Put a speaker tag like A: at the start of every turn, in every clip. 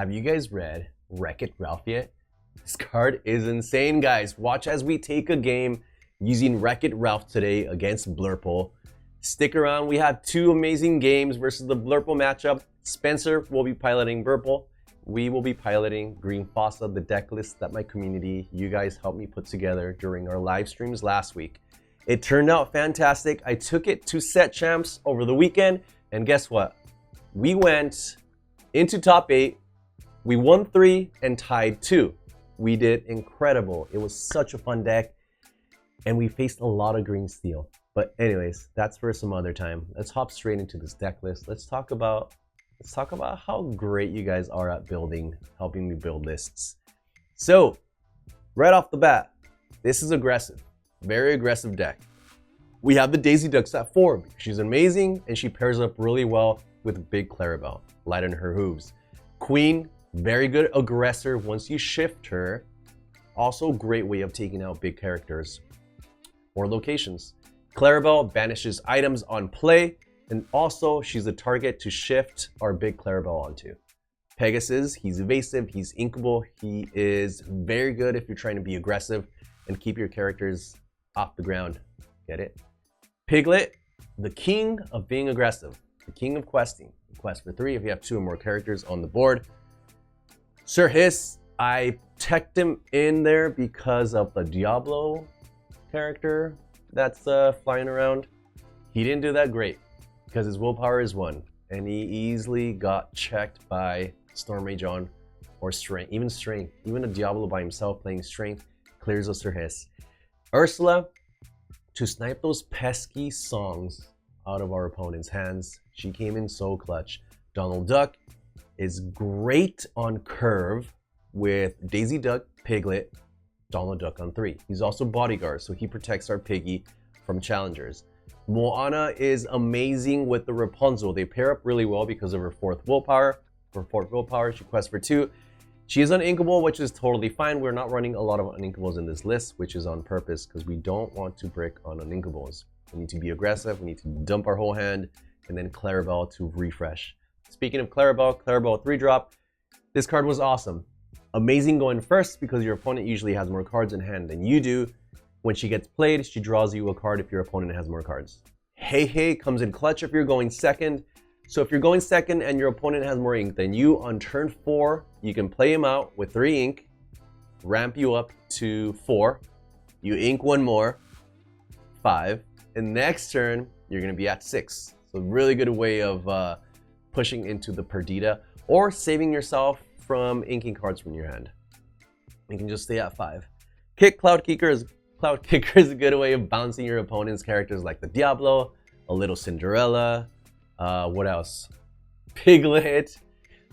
A: Have you guys read Wreck-It Ralph yet? This card is insane, guys. Watch as we take a game using Wreck-It Ralph today against Blurple. Stick around. We have two amazing games versus the Blurple matchup. Spencer will be piloting Blurple. We will be piloting Green Fossa, the deck list that my community, you guys helped me put together during our live streams last week. It turned out fantastic. I took it to set champs over the weekend, and guess what? We went into top 8. We won 3 and tied 2. We did incredible. It was such a fun deck, and we faced a lot of green steel. But anyways, that's for some other time. Let's hop straight into this deck list. Let's talk about how great you guys are at building, helping me build lists. So, right off the bat, this is aggressive. Very aggressive deck. We have the Daisy Ducks at 4. She's amazing, and she pairs up really well with Big Clarabelle. Light on her hooves. Queen, very good aggressor once you shift her. Also great way of taking out big characters or locations. Clarabelle banishes items on play, and also she's a target to shift our Big Clarabelle onto. Pegasus, he's evasive, he's inkable, he is very good if you're trying to be aggressive and keep your characters off the ground. Get it? Piglet, the king of being aggressive, the king of questing. Quest for 3 if you have 2 or more characters on the board. Sir Hiss, I teched him in there because of the Diablo character that's flying around. He didn't do that great because his willpower is 1, and he easily got checked by Storm Mage on or Strength. Even a Diablo by himself playing Strength clears a Sir Hiss. Ursula, to snipe those pesky songs out of our opponent's hands. She came in so clutch. Donald Duck is great on curve with Daisy Duck, Piglet, Donald Duck on 3. He's also bodyguard, so he protects our piggy from challengers. Moana is amazing with the Rapunzel. They pair up really well because of her 4th willpower. For 4th willpower, she quests for 2. She is uninkable, which is totally fine. We're not running a lot of uninkables in this list, which is on purpose because we don't want to brick on uninkables. We need to be aggressive. We need to dump our whole hand and then Clarabelle to refresh. Speaking of Clarabelle, 3-drop. This card was awesome. Amazing going first because your opponent usually has more cards in hand than you do. When she gets played, she draws you a card if your opponent has more cards. Hey Hey comes in clutch if you're going second. So if you're going second and your opponent has more ink than you, on turn 4, you can play him out with 3 ink, ramp you up to 4. You ink 1 more, 5. And next turn, you're going to be at 6. So really good way of pushing into the Perdita or saving yourself from inking cards from your hand. You can just stay at 5. Cloud Kicker is a good way of bouncing your opponent's characters like the Diablo, a little Cinderella, what else? Piglet.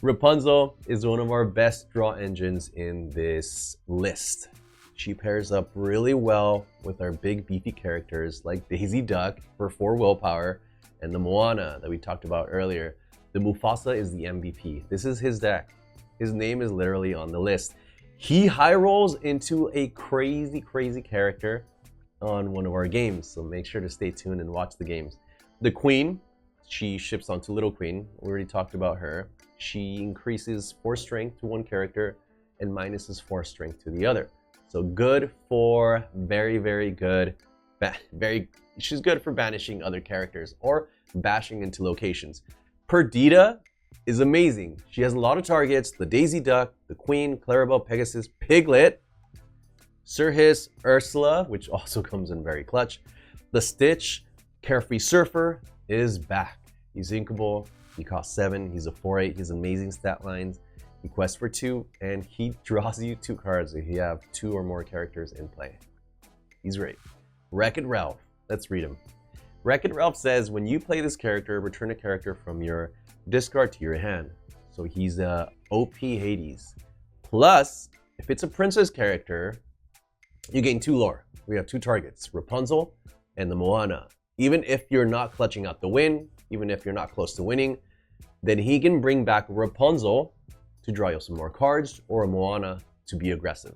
A: Rapunzel is one of our best draw engines in this list. She pairs up really well with our big beefy characters like Daisy Duck for 4 willpower and the Moana that we talked about earlier. The Mufasa is the MVP. This is his deck. His name is literally on the list. He high rolls into a crazy character on one of our games, so make sure to stay tuned and watch the games. The Queen, she ships onto Little Queen. We already talked about her. She increases 4 strength to one character and minuses 4 strength to the other. So good for very good. She's good for banishing other characters or bashing into locations. Perdita is amazing. She has a lot of targets. The Daisy Duck, the Queen, Clarabelle, Pegasus, Piglet, Sir Hiss, Ursula, which also comes in very clutch. The Stitch, Carefree Surfer is back. He's inkable. He costs 7. He's a 4/8. He has amazing stat lines. He quests for 2, and he draws you 2 cards if you have 2 or more characters in play. He's great. Wreck-It Ralph. Let's read him. Wreck-It Ralph says, when you play this character, return a character from your discard to your hand. So he's a OP Hades. Plus, if it's a princess character, you gain 2 lore. We have 2 targets, Rapunzel and the Moana. Even if you're not clutching out the win, even if you're not close to winning, then he can bring back Rapunzel to draw you some more cards or a Moana to be aggressive.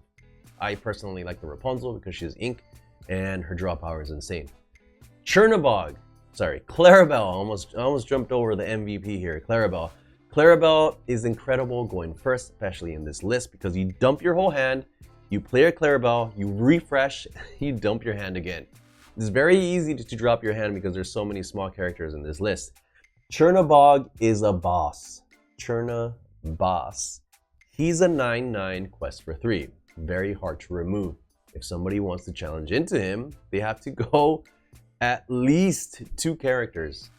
A: I personally like the Rapunzel because she has ink and her draw power is insane. Clarabelle, almost jumped over the MVP here. Clarabelle. Clarabelle is incredible going first, especially in this list, because you dump your whole hand, you play a Clarabelle, you refresh, you dump your hand again. It's very easy to drop your hand because there's so many small characters in this list. Chernabog is a boss. Boss. He's a 9/9 quest for 3. Very hard to remove. If somebody wants to challenge into him, they have to go at least 2 characters.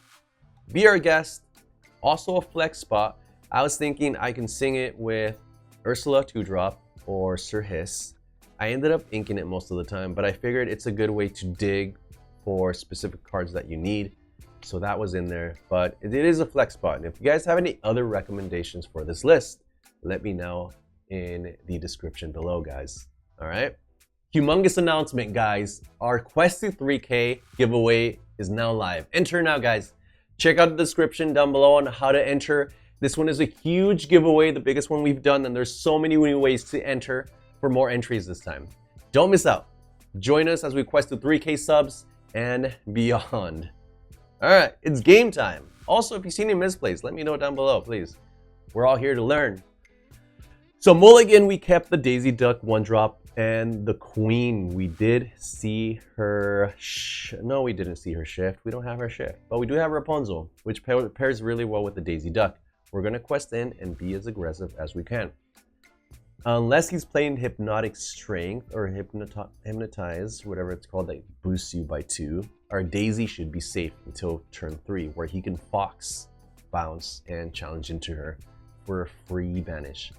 A: Be Our Guest, also a flex spot. I was thinking I can sing it with Ursula 2-drop or Sir Hiss. I ended up inking it most of the time, but I figured it's a good way to dig for specific cards that you need. So that was in there, but it is a flex spot. And if you guys have any other recommendations for this list, let me know in the description below, guys. All right. Humongous announcement, guys. Our Quest to 3K giveaway is now live. Enter now, guys. Check out the description down below on how to enter. This one is a huge giveaway, the biggest one we've done, and there's so many new ways to enter for more entries this time. Don't miss out. Join us as we quest to 3K subs and beyond. All right, it's game time. Also, if you see any misplays, let me know down below, please. We're all here to learn. So Mulligan, we kept the Daisy Duck 1-drop and the Queen. We did see her, no, we didn't see her shift. We don't have her shift, but we do have Rapunzel, which pairs really well with the Daisy Duck. We're gonna quest in and be as aggressive as we can. Unless he's playing Hypnotic Strength or Hypnotize, whatever it's called, that boosts you by 2, our Daisy should be safe until turn 3, where he can Fox, bounce, and challenge into her for a free banish.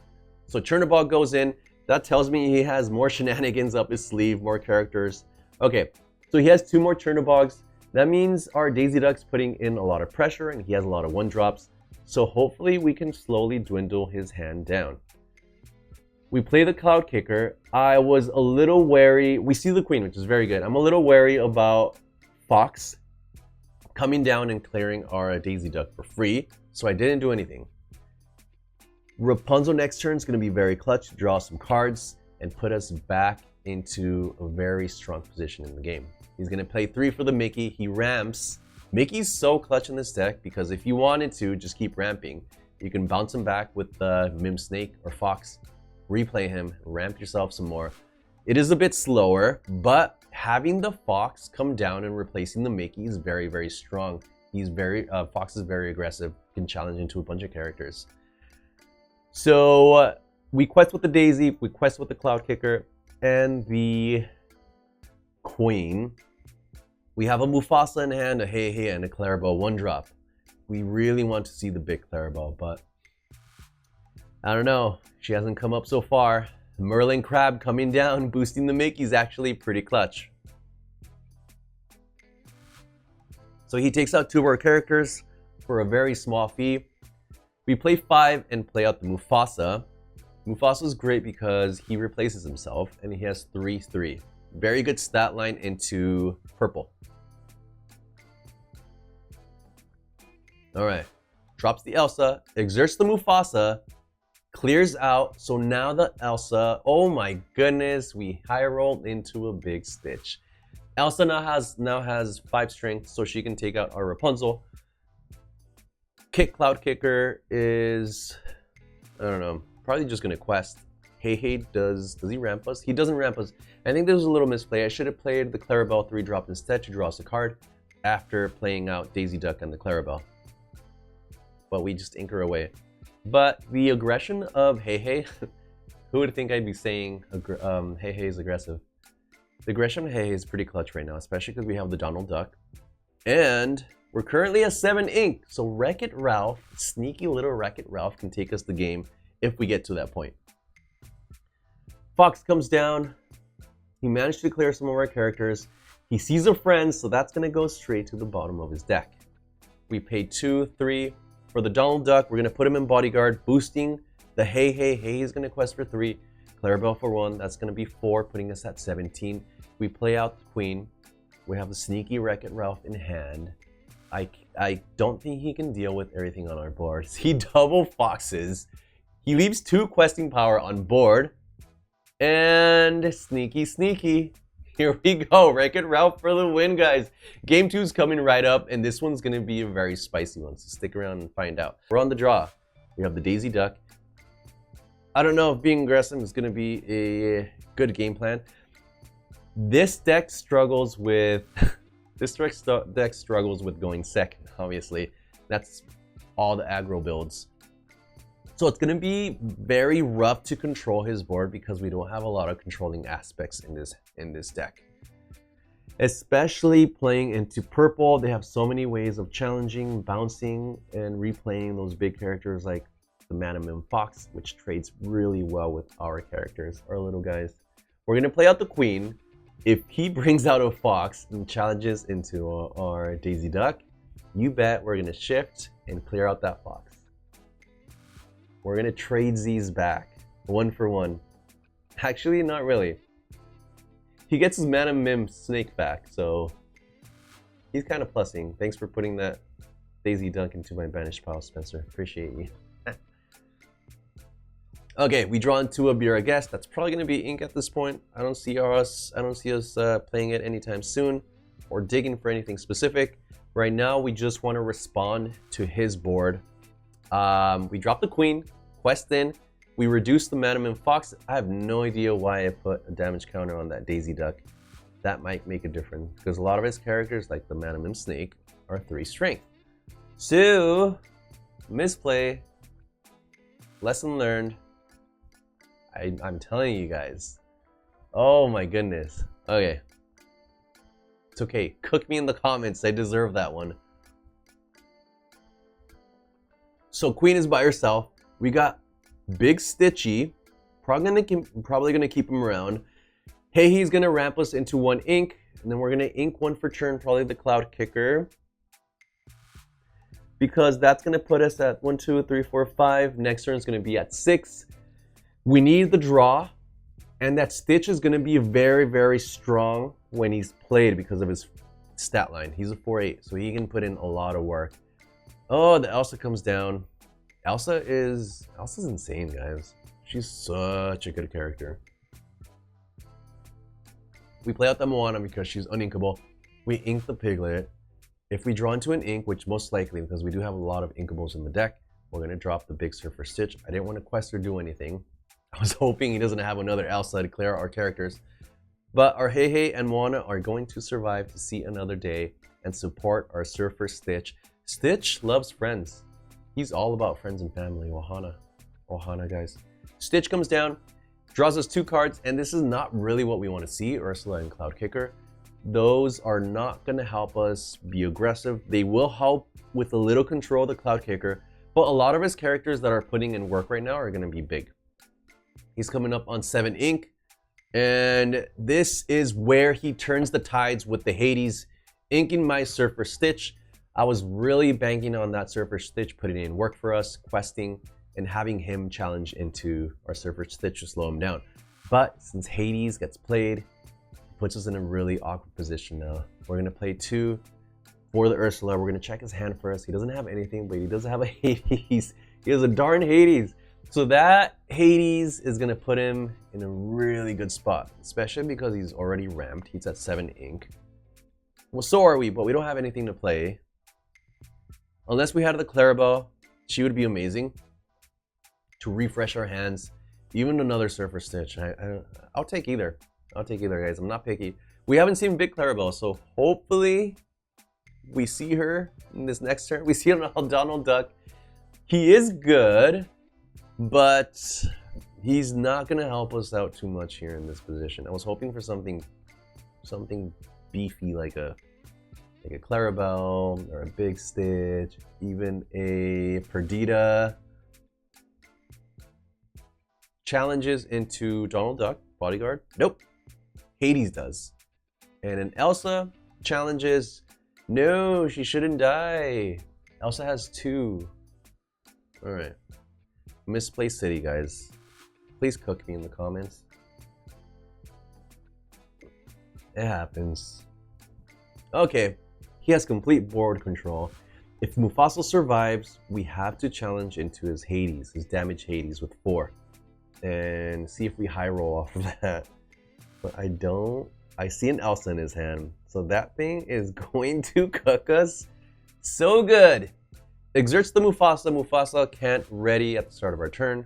A: So Chernabog goes in. That tells me he has more shenanigans up his sleeve, more characters. Okay, so he has 2 more Chernabogs. That means our Daisy Duck's putting in a lot of pressure, and he has a lot of 1-drops. So hopefully we can slowly dwindle his hand down. We play the Cloud Kicker. I was a little wary. We see the Queen, which is very good. I'm a little wary about Fox coming down and clearing our Daisy Duck for free, so I didn't do anything. Rapunzel next turn is going to be very clutch to draw some cards and put us back into a very strong position in the game. He's going to play 3 for the Mickey. He ramps. Mickey's so clutch in this deck because if you wanted to just keep ramping, you can bounce him back with the Mim Snake or Fox, replay him, ramp yourself some more. It is a bit slower, but having the Fox come down and replacing the Mickey is very, very strong. He's very, Fox is very aggressive, can challenge into a bunch of characters. So we quest with the Daisy, we quest with the Cloud Kicker, and the Queen. We have a Mufasa in hand, a Hey, and a Clarabelle 1-drop. We really want to see the big Clarabelle, but I don't know. She hasn't come up so far. Merlin Crab coming down, boosting the Mickey's actually pretty clutch. So he takes out 2 of our characters for a very small fee. We play 5 and play out the Mufasa. Mufasa's great because he replaces himself and he has 3/3. Very good stat line into purple. All right, drops the Elsa, exerts the Mufasa, clears out. So now the Elsa, oh my goodness, we high rolled into a big stitch. Elsa now has 5 strength, so she can take out our Rapunzel. Cloud Kicker is, I don't know, probably just gonna quest. Hey, does he ramp us? He doesn't ramp us. I think there was a little misplay. I should have played the Clarabelle 3-drop instead to draw us a card after playing out Daisy Duck and the Clarabelle. But we just ink her away. But the aggression of Hey, who would think I'd be saying Hey is aggressive? The aggression of Hey is pretty clutch right now, especially because we have the Donald Duck. And we're currently at 7 ink, so Wreck-It Ralph, sneaky little Wreck-It Ralph, can take us the game if we get to that point. Fox comes down. He managed to clear some of our characters. He sees a friend, so that's going to go straight to the bottom of his deck. We paid 2, 3 for the Donald Duck. We're going to put him in bodyguard, boosting the Hey. He's going to quest for 3. Clarabelle for 1. That's going to be 4, putting us at 17. We play out the Queen. We have a sneaky Wreck-It Ralph in hand. I don't think he can deal with everything on our board. He double foxes. He leaves 2 questing power on board. And sneaky. Here we go. Wreck-It Ralph for the win, guys. Game 2 is coming right up, and this one's going to be a very spicy one, so stick around and find out. We're on the draw. We have the Daisy Duck. I don't know if being aggressive is going to be a good game plan. This deck struggles with deck struggles with going second, obviously. That's all the aggro builds. So it's going to be very rough to control his board because we don't have a lot of controlling aspects in this deck. Especially playing into purple, they have so many ways of challenging, bouncing, and replaying those big characters like the Manamim Fox, which trades really well with our characters, our little guys. We're going to play out the Queen. If he brings out a Fox and challenges into our Daisy Duck, you bet we're going to shift and clear out that Fox. We're going to trade these back, 1 for 1. Actually, not really. He gets his Manamim Snake back, so he's kind of plussing. Thanks for putting that Daisy Duck into my banished pile, Spencer. Appreciate you. Okay, we draw into a Bira Guest. That's probably going to be ink at this point. I don't see us playing it anytime soon or digging for anything specific. Right now, we just want to respond to his board. We drop the Queen, quest in. We reduce the Manamim Fox. I have no idea why I put a damage counter on that Daisy Duck. That might make a difference because a lot of his characters, like the Manamim Snake, are 3 strength. So, misplay, lesson learned. I'm telling you guys. Oh my goodness. Okay. It's okay. Cook me in the comments. I deserve that one. So Queen is by herself. We got Big Stitchy. Probably gonna keep him around. Hey, he's gonna ramp us into 1 ink. And then we're gonna ink 1 for turn, probably the Cloud Kicker. Because that's gonna put us at 1, 2, 3, 4, 5. Next turn is gonna be at 6. We need the draw, and that Stitch is going to be very, very strong when he's played because of his stat line. He's a 4/8, so he can put in a lot of work. Oh, the Elsa comes down. Elsa's insane, guys. She's such a good character. We play out the Moana because she's uninkable. We ink the Piglet. If we draw into an ink, which most likely, because we do have a lot of inkables in the deck, we're going to drop the Big Surfer Stitch. I didn't want to quest or do anything. I was hoping he doesn't have another Elsa to clear our characters. But our Heihei and Moana are going to survive to see another day and support our Surfer Stitch. Stitch loves friends. He's all about friends and family. Ohana. Ohana, guys. Stitch comes down, draws us 2 cards, and this is not really what we want to see, Ursula and Cloud Kicker. Those are not going to help us be aggressive. They will help with a little control of the Cloud Kicker, but a lot of his characters that are putting in work right now are going to be big. He's coming up on 7 ink, and this is where he turns the tides with the Hades, inking my Surfer Stitch. I was really banking on that Surfer Stitch putting in work for us, questing, and having him challenge into our Surfer Stitch to slow him down. But since Hades gets played, it puts us in a really awkward position now. We're going to play 2 for the Ursula. We're going to check his hand first. He doesn't have anything, but he does have a Hades. He has a darn Hades. So that Hades is going to put him in a really good spot, especially because he's already ramped. He's at 7 ink. Well, so are we, but we don't have anything to play. Unless we had the Clarabelle, she would be amazing to refresh our hands. Even another Surfer Stitch. I'll take either. I'll take either, guys. I'm not picky. We haven't seen Big Clarabelle, so hopefully we see her in this next turn. We see Donald Duck. He is good, but he's not gonna help us out too much here in this position. I was hoping for something beefy like a Clarabelle or a Big Stitch, even a Perdita. Challenges into Donald Duck, Bodyguard. Nope. Hades does. And an Elsa challenges. No, she shouldn't die. Elsa has 2. All right. Misplaced City, guys. Please cook me in the comments. It happens. Okay. He has complete board control. If Mufasa survives, we have to challenge into his Hades, his damage Hades with 4. And see if we high roll off of that. But I don't. I see an Elsa in his hand. So that thing is going to cook us so good. exerts the Mufasa. Mufasa can't ready at the start of our turn.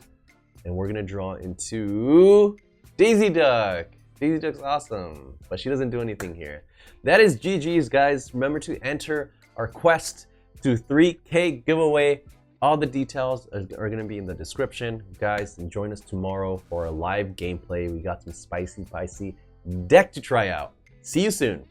A: And we're gonna draw into Daisy Duck. Daisy Duck's awesome, but she doesn't do anything here. That is GG's, guys. Remember to enter our quest to 3K giveaway. All the details are gonna be in the description. Guys, and join us tomorrow for a live gameplay. We got some spicy deck to try out. See you soon.